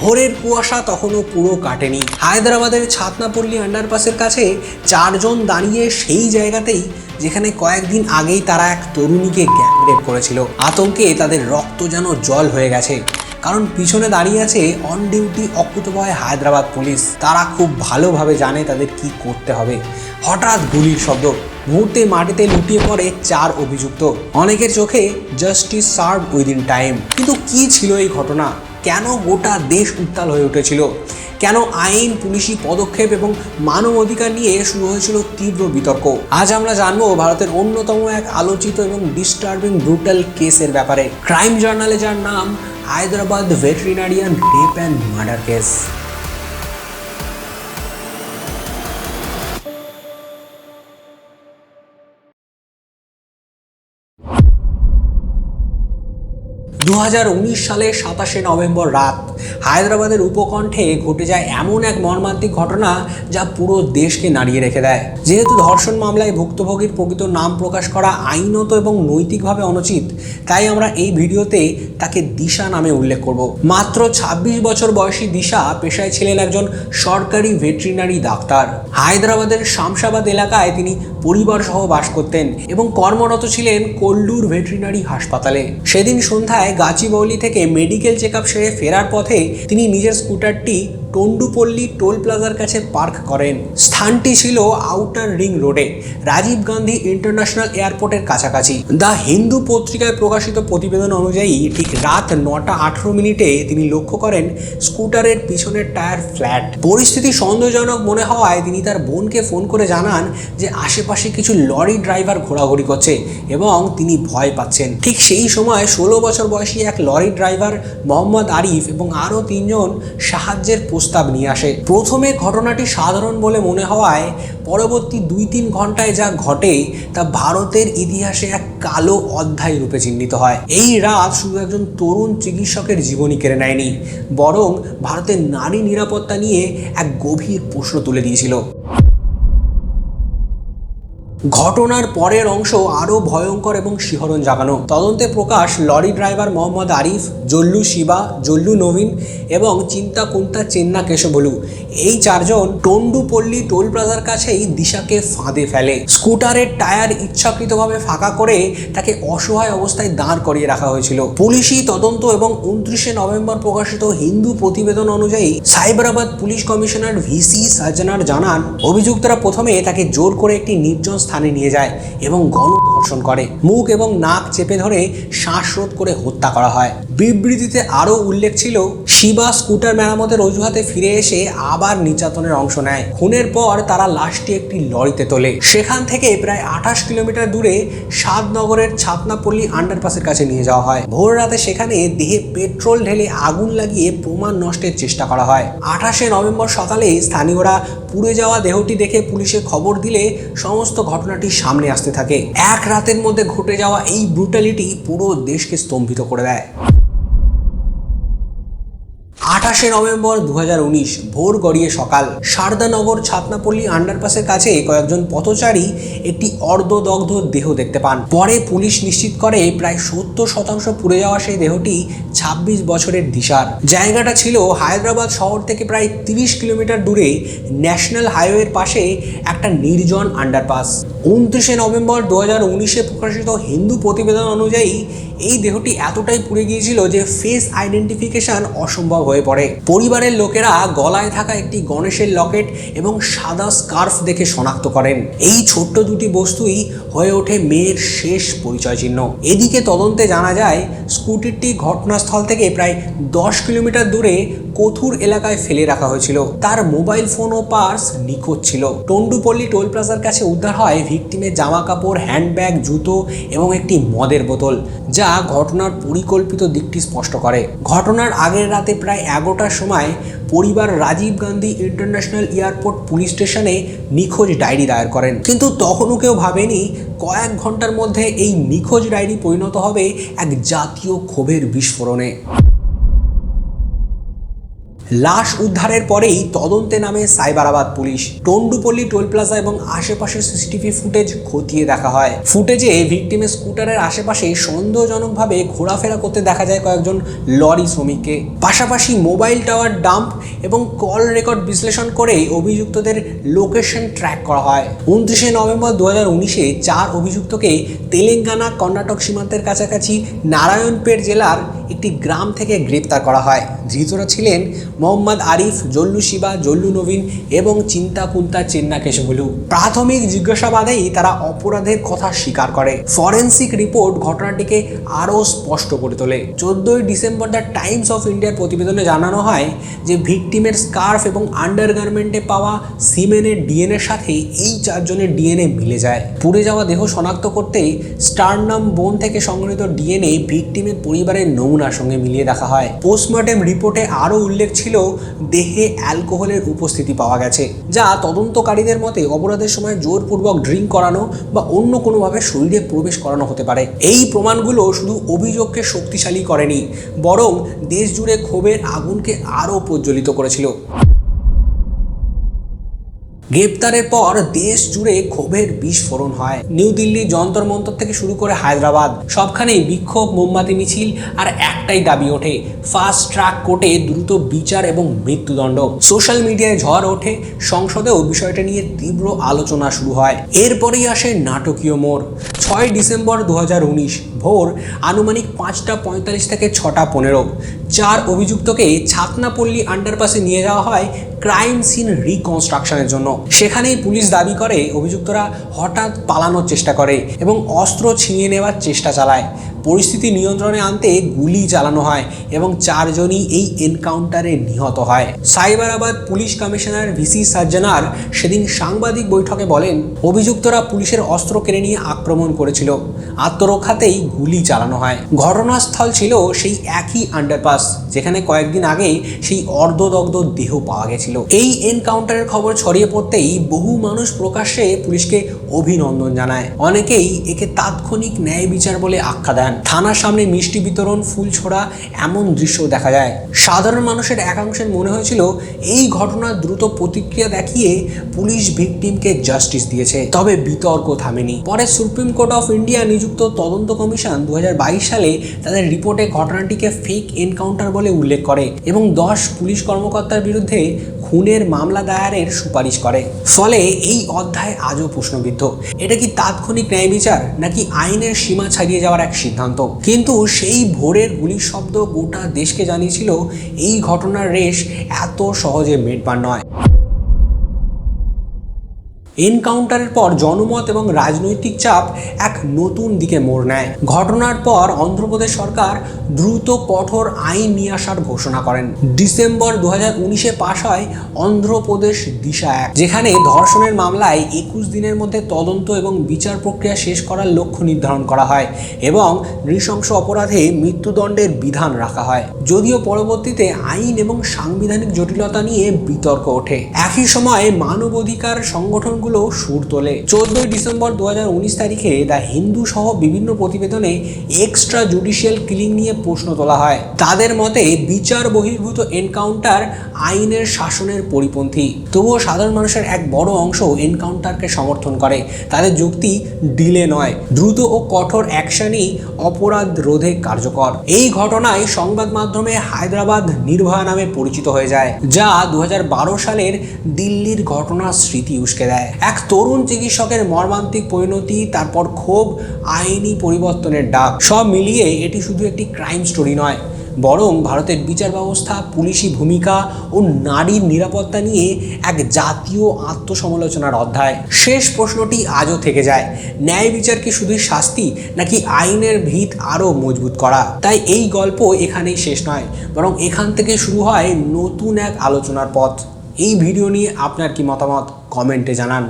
ভোরের কুয়াশা তখনও পুরো কাটেনি। হায়দ্রাবাদের ছাতনাপল্লী আন্ডারপাসের কাছে 4 জন দাঁড়িয়ে সেই জায়গাতেই যেখানে কয়েকদিন আগেই তারা এক তরুণীকে গ্যাংরেপ করেছিল। আতঙ্কে তাদের রক্ত যেন জল হয়ে গেছে, কারণ পিছনে দাঁড়িয়ে আছে অন ডিউটি অকুতোভয় হায়দ্রাবাদ পুলিশ। তারা খুব ভালোভাবে জানে তাদের কি করতে হবে। হঠাৎ গুলির শব্দ, মুহূর্তে মাটিতে লুটিয়ে পড়ে 4 অভিযুক্ত। অনেকের চোখে জাস্টিস সার্ভ উইদিন টাইম। কিন্তু কি ছিল এই ঘটনা? কেন গোটা দেশ উত্তাল হয়ে উঠেছিল? কেন আইন, পুলিশি পদক্ষেপ এবং মানবাধিকার নিয়ে শুরু হয়েছিল তীব্র বিতর্ক? আজ আমরা জানবো ভারতের অন্যতম এক আলোচিত এবং ডিস্টার্বিং ব্রুটাল কেসের ব্যাপারে। ক্রাইম জার্নালে যার নাম Hyderabad veterinarian rape and murder case. দু 2019 সালের 27শে নভেম্বর রাত হায়দ্রাবাদের উপকণ্ঠে ঘটে যায় এমন এক মর্মান্তিক ঘটনা যা পুরো দেশকে নাড়িয়ে রেখে দেয়। যেহেতু ধর্ষণ মামলায় ভুক্তভোগীর প্রকৃত নাম প্রকাশ করা আইনত এবং নৈতিকভাবে অনুচিত, তাই আমরা এই ভিডিওতে তাকে দিশা নামে উল্লেখ করব। মাত্র 26 বছর বয়সী দিশা পেশায় ছিলেন একজন সরকারি ভেটেরিনারি ডাক্তার। হায়দ্রাবাদের শামশাবাদ এলাকায় তিনি পরিবার সহ বাস করতেন এবং কর্মরত ছিলেন কোল্লুর ভেটেরিনারি হাসপাতালে। সেদিন সন্ধ্যায় গাচিবৌলি থেকে মেডিকেল চেক আপ সেরে ফেরার পথে তিনি নিজের স্কুটারটি টন্ডুপল্লী টোল প্লাজার কাছে পার্ক করেন। স্থানটি ছিল আউটার রিং রোডে, রাজীব গান্ধী ইন্টারন্যাশনাল এয়ারপোর্টের কাছাকাছি। দ্য হিন্দু পত্রিকায় প্রকাশিত প্রতিবেদন অনুযায়ী ঠিক রাত 9টা 18 মিনিটে তিনি লক্ষ্য করেন স্কুটারের পিছনের টায়ার ফ্ল্যাট। পরিস্থিতি সন্দেহজনক মনে হওয়ায় তিনি তার বোনকে ফোন করে জানান যে আশেপাশে কিছু লরি ড্রাইভার ঘোরাঘুরি করছে এবং তিনি ভয় পাচ্ছেন। ঠিক সেই সময় 16 বছর বয়সী এক লরি ড্রাইভার মোহাম্মদ আরিফ এবং আরও 3 জন সাহায্যের প্রস্তাব নিয়ে আসে। প্রথমে ঘটনাটি সাধারণ বলে মনে হওয়ায় পরবর্তী 2-3 ঘন্টায় যা ঘটে তা ভারতের ইতিহাসে এক কালো অধ্যায় রূপে চিহ্নিত হয়। এই রাত শুধু একজন তরুণ চিকিৎসকের জীবনই কেড়ে নেয়নি, বরং ভারতের নারী নিরাপত্তা নিয়ে এক গভীর প্রশ্ন তুলে দিয়েছিল। ঘটনার পরের অংশ আরও ভয়ঙ্কর এবং শিহরণ জাগানো। তদন্তে প্রকাশ, লরি ড্রাইভার মোহাম্মদ আরিফ, জল্লু শিবা, জল্লু নবীন এবং চিন্তা কুন্তা চেন্না কেশবলু, এই 4 জন টন্ডুপল্লী টোল প্লাজার কাছেই দিশাকে ফাঁদে ফেলে। স্কুটারের টায়ার ইচ্ছাকৃতভাবে ফাঁকা করে তাকে অসহায় অবস্থায় দাঁড় করিয়ে রাখা হয়েছিল। পুলিশি তদন্ত এবং 29শে নভেম্বর প্রকাশিত হিন্দু প্রতিবেদন অনুযায়ী সাইবরাবাদ পুলিশ কমিশনার ভিসি সাজনার জানান, অভিযুক্তরা প্রথমে তাকে জোর করে একটি নির্জন স্থানে নিয়ে যায় এবং গণধর্ষণ করে। মুখ এবং নাক চেপে ধরে শ্বাসরোধ করে হত্যা করা হয়। বিবৃতিতে আরও উল্লেখ ছিল, শিবা স্কুটার মেরামতের অজুহাতে ফিরে এসে আবার নির্যাতনের অংশ নেয়। খুনের পর তারা লাশটি একটি লরিতে তোলে। সেখান থেকে প্রায় 28 কিলোমিটার দূরে সাদনগরের ছাতনাপল্লী আন্ডারপাসের কাছে নিয়ে যাওয়া হয়। ভোর রাতে সেখানে দেহে পেট্রোল ঢেলে আগুন লাগিয়ে প্রমাণ নষ্টের চেষ্টা করা হয়। 28শে নভেম্বর সকালে স্থানীয়রা পুড়ে যাওয়া দেহটি দেখে পুলিশে খবর দিলে সমস্ত ঘটনাটি সামনে আসতে থাকে। এক রাতের মধ্যে ঘটে যাওয়া এই ব্রুটালিটি পুরো দেশকে স্তম্ভিত করে দেয়। 28শে নভেম্বর 2019 ভোর গড়িয়ে সকাল, শারদানগর ছাতনাপল্লী আন্ডারপাসের কাছে কয়েকজন পথচারী একটি অর্ধদগ্ধ দেহ দেখতে পান। পরে পুলিশ নিশ্চিত করে প্রায় 70% পুড়ে যাওয়া সেই দেহটি 26 বছরের দিশার। জায়গাটা ছিল হায়দ্রাবাদ শহর থেকে প্রায় 30 কিলোমিটার দূরে ন্যাশনাল হাইওয়ের পাশে একটা নির্জন আন্ডারপাস। 29শে নভেম্বর 2019-এ প্রকাশিত হিন্দু প্রতিবেদন অনুযায়ী এই দেহটি এতটাই পুড়ে গিয়েছিল যে ফেস আইডেন্টিফিকেশন অসম্ভব হয়ে পড়ে। পরিবারের লোকেরা গলায় থাকা একটি গণেশের লকেট এবং সাদা স্কার্ফ দেখে শনাক্ত করেন। এই ছোট্ট দুটি বস্তুই হয়ে ওঠে মেয়ের শেষ পরিচয় চিহ্ন। এদিকে তদন্তে জানা যায় স্কুটিরটি ঘটনাস্থল থেকে প্রায় 10 কিলোমিটার দূরে কোথুর এলাকায় ফেলে রাখা হয়েছিল। তার মোবাইল ফোন ও পার্স নিখোঁজ ছিল। টন্ডুপল্লী টোল প্লাজার কাছে উদ্ধার হয় ভিকটিমের জামা কাপড়, হ্যান্ডব্যাগ, জুতো এবং একটি মদের বোতল, যা ঘটনার পরিকল্পিত দিকটি স্পষ্ট করে। ঘটনার আগের রাতে প্রায় 11টার সময় পরিবার Rajiv Gandhi international airport police স্টেশনে নিখোঁজ ডায়েরি দায়ের করেন। কিন্তু তখনও কেউ ভাবেনি কয়েক ঘন্টার মধ্যে এই নিখোঁজ ডায়েরি পরিণত হবে এক জাতীয় ক্ষোভের বিস্ফোরণে। লাশ উদ্ধারের পরেই তদন্তে নামে সাইবারাবাদ পুলিশ। টন্ডুপল্লী টোল প্লাজা এবং আশেপাশের সিসিটিভি ফুটেজ খতিয়ে দেখা হয়। ফুটেজে ভিকটিমের স্কুটারের আশেপাশে সন্দেহজনকভাবে ঘোরাফেরা করতে দেখা যায় কয়েকজন লরি শ্রমিককে। পাশাপাশি মোবাইল টাওয়ার ডাম্প এবং কল রেকর্ড বিশ্লেষণ করে অভিযুক্তদের লোকেশন ট্র্যাক করা হয়। 29শে নভেম্বর 2019-এ 4 অভিযুক্তকে তেলেঙ্গানা কর্ণাটক সীমান্তের কাছাকাছি নারায়ণপেট জেলার একটি গ্রাম থেকে গ্রেপ্তার করা হয়। ধৃতরা ছিলেন মোহাম্মদ আরিফ, জল্লু শিবা, জল্লু নবীন এবং চিন্তাকুন্তা চেন্নাকেশবুলু। প্রাথমিক জিজ্ঞাসাবাদেই তারা অপরাধের কথা স্বীকার করে। ফরেন্সিক রিপোর্ট ঘটনাটিকে আরও স্পষ্ট করে তোলে। 14ই ডিসেম্বর দ্য টাইমস অফ ইন্ডিয়ার প্রতিবেদনে জানানো হয় যে ভিকটিমের স্কার্ফ এবং আন্ডারগার্মেন্টে পাওয়া সিমেনের ডিএনএর সাথে এই 4 জনের ডিএনএ মিলে যায়। পুড়ে যাওয়া দেহ শনাক্ত করতে স্টারনাম বোন থেকে সংগৃহীত ডিএনএ ভিকটিমের পরিবারের নমুনার সঙ্গে মিলিয়ে দেখা হয়। পোস্টমর্টেম রিপোর্টে আরও উল্লেখ ছিল দেহে অ্যালকোহলের উপস্থিতি পাওয়া গেছে, যা তদন্তকারীদের মতে অপরাধের সময় জোরপূর্বক ড্রিঙ্ক করানো বা অন্য কোনোভাবে শরীরে প্রবেশ করানো হতে পারে। এই প্রমাণগুলো শুধু অভিযোগকে শক্তিশালী করেনি, বরং দেশ জুড়ে ক্ষোভের আগুনকে আরও প্রজ্বলিত করেছিল। গ্রেপ্তারের পর দেশ জুড়ে ক্ষোভের বিস্ফোরণ হয়। নিউ দিল্লি, যন্তর মন্তর থেকে শুরু করে হায়দ্রাবাদ, সবখানেই বিক্ষোভ, মোমবাতি মিছিল, আর একটাই দাবি ওঠে, ফাস্ট ট্র্যাক কোর্টে দ্রুত বিচার এবং মৃত্যুদণ্ড। সোশ্যাল মিডিয়ায় ঝড় ওঠে, সংসদেও বিষয়টা নিয়ে তীব্র আলোচনা শুরু হয়। এরপরেই আসে নাটকীয় মোড়। 6 ডিসেম্বর 2019 ভোর আনুমানিক 5:45 থেকে 6:15 4 অভিযুক্তকে ছাতনাপল্লী আন্ডারপাসে নিয়ে যাওয়া হয় ক্রাইম সিন রিকনস্ট্রাকশনের জন্য। সেখানেই পুলিশ দাবি করে অভিযুক্তরা হঠাৎ পালানোর চেষ্টা করে এবং অস্ত্র ছিনিয়ে নেওয়ার চেষ্টা চালায়। পরিস্থিতি নিয়ন্ত্রণে আনতে গুলি চালানো হয় এবং 4 জনই এই এনকাউন্টারে নিহত হয়। সাইবারাবাদ পুলিশ কমিশনার ভিসি সাজ্জানার সেদিন সাংবাদিক বৈঠকে বলেন, অভিযুক্তরা পুলিশের অস্ত্র কেড়ে নিয়ে আক্রমণ করেছিল, আত্মরক্ষাতেই গুলি চালানো হয়। ঘটনাস্থল ছিল সেই একই আন্ডারপাস যেখানে কয়েকদিন আগে সেই অর্ধদগ্ধ দেহ পাওয়া গেছিল। এই এনকাউন্টারের খবর ছড়িয়ে পড়তেই বহু মানুষ প্রকাশ্যে পুলিশকে অভিনন্দন জানায়। অনেকেই একে তাৎক্ষণিক ন্যায় বিচার বলে আখ্যা দেন। থানার সামনে মিষ্টি বিতরণ, ফুল ছোড়া, এমন দৃশ্য দেখা যায়। সাধারণ মানুষের একাংশের মনে হয়েছিল এই ঘটনার দ্রুত প্রতিক্রিয়া দেখিয়ে পুলিশ ভিকটিমকে জাস্টিস দিয়েছে। তবে বিতর্ক থামেনি। পরে সুপ্রিম কোর্ট অফ ইন্ডিয়া নিযুক্ত তদন্ত কমিশন 2022 সালে তাদের রিপোর্টে ঘটনাটিকে ফেক এনকাউন্টার বলে উল্লেখ করে এবং 10 পুলিশ কর্মকর্তার বিরুদ্ধে খুনের মামলা দায়েরের সুপারিশ করে। ফলে এই অধ্যায় আজও প্রশ্নবিদ্ধ। এটা কি তাৎক্ষণিক ন্যায় বিচার নাকি আইনের সীমা ছাড়িয়ে যাওয়ার এক সিদ্ধান্ত? কিন্তু সেই ভোরের গুলির শব্দ গোটা দেশকে জানিয়েছিল এই ঘটনার রেশ এত সহজে মেটবার নয়। এনকাউন্টারের পর জনমত এবং রাজনৈতিক চাপ এক নতুন দিকে মোড় নেয়। ঘটনার পর অন্ধ্রপ্রদেশ সরকার দ্রুত কঠোর আইন নিয়ে আসার ঘোষণা করেন। ডিসেম্বর 2019-এ পাশ হয় অন্ধ্রপ্রদেশ দিশা অ্যাক্ট, যেখানে ধর্ষণের মামলায় 21 দিনের মধ্যে তদন্ত এবং বিচার প্রক্রিয়া শেষ করার লক্ষ্য নির্ধারণ করা হয় এবং নৃশংস অপরাধে মৃত্যুদণ্ডের বিধান রাখা হয়। যদিও পরবর্তীতে আইন এবং সাংবিধানিক জটিলতা নিয়ে বিতর্ক ওঠে। একই সময়ে মানবাধিকার সংগঠনগুলো সুর তোলে। 14 ডিসেম্বর 2019 তারিখে দ্য হিন্দু সহ বিভিন্ন প্রতিবেদনে এক্সট্রা জুডিশিয়াল কিলিং নিয়ে প্রশ্ন তোলা হয়। তাদের মতে বিচার বহির্ভূত এনকাউন্টার আইনের শাসনের পরিপন্থী। তবুও সাধারণ মানুষের এক বড় অংশ এনকাউন্টারকে সমর্থন করে। তাদের যুক্তি ডিলে নয়, দ্রুত ও কঠোর অ্যাকশনই অপরাধ রোধে কার্যকর। এই ঘটনায় সংবাদ মাধ্যমে হায়দ্রাবাদ নির্ভয়া নামে পরিচিত হয়ে যায়, যা 2012 সালের দিল্লির ঘটনার স্মৃতি উস্কে দেয়। এক তরুণ চিকিৎসকের মর্মান্তিক পরিণতি, তারপর ক্ষোভ, আইনি পরিবর্তনের ডাক, সব মিলিয়ে এটি শুধু একটি ক্রাইম স্টোরি নয়, বরং ভারতের বিচার ব্যবস্থা, পুলিশি ভূমিকা ও নারীর নিরাপত্তা নিয়ে এক জাতীয় আত্মসমালোচনার অধ্যায়। শেষ প্রশ্নটি আজও থেকে যায়, ন্যায় বিচার কি শুধু শাস্তি নাকি আইনের ভিত আরও মজবুত করা? তাই এই গল্প এখানেই শেষ নয়, বরং এখান থেকে শুরু হয় নতুন এক আলোচনার পথ। এই ভিডিও নিয়ে আপনার কি মতামত কমেন্টে জানান।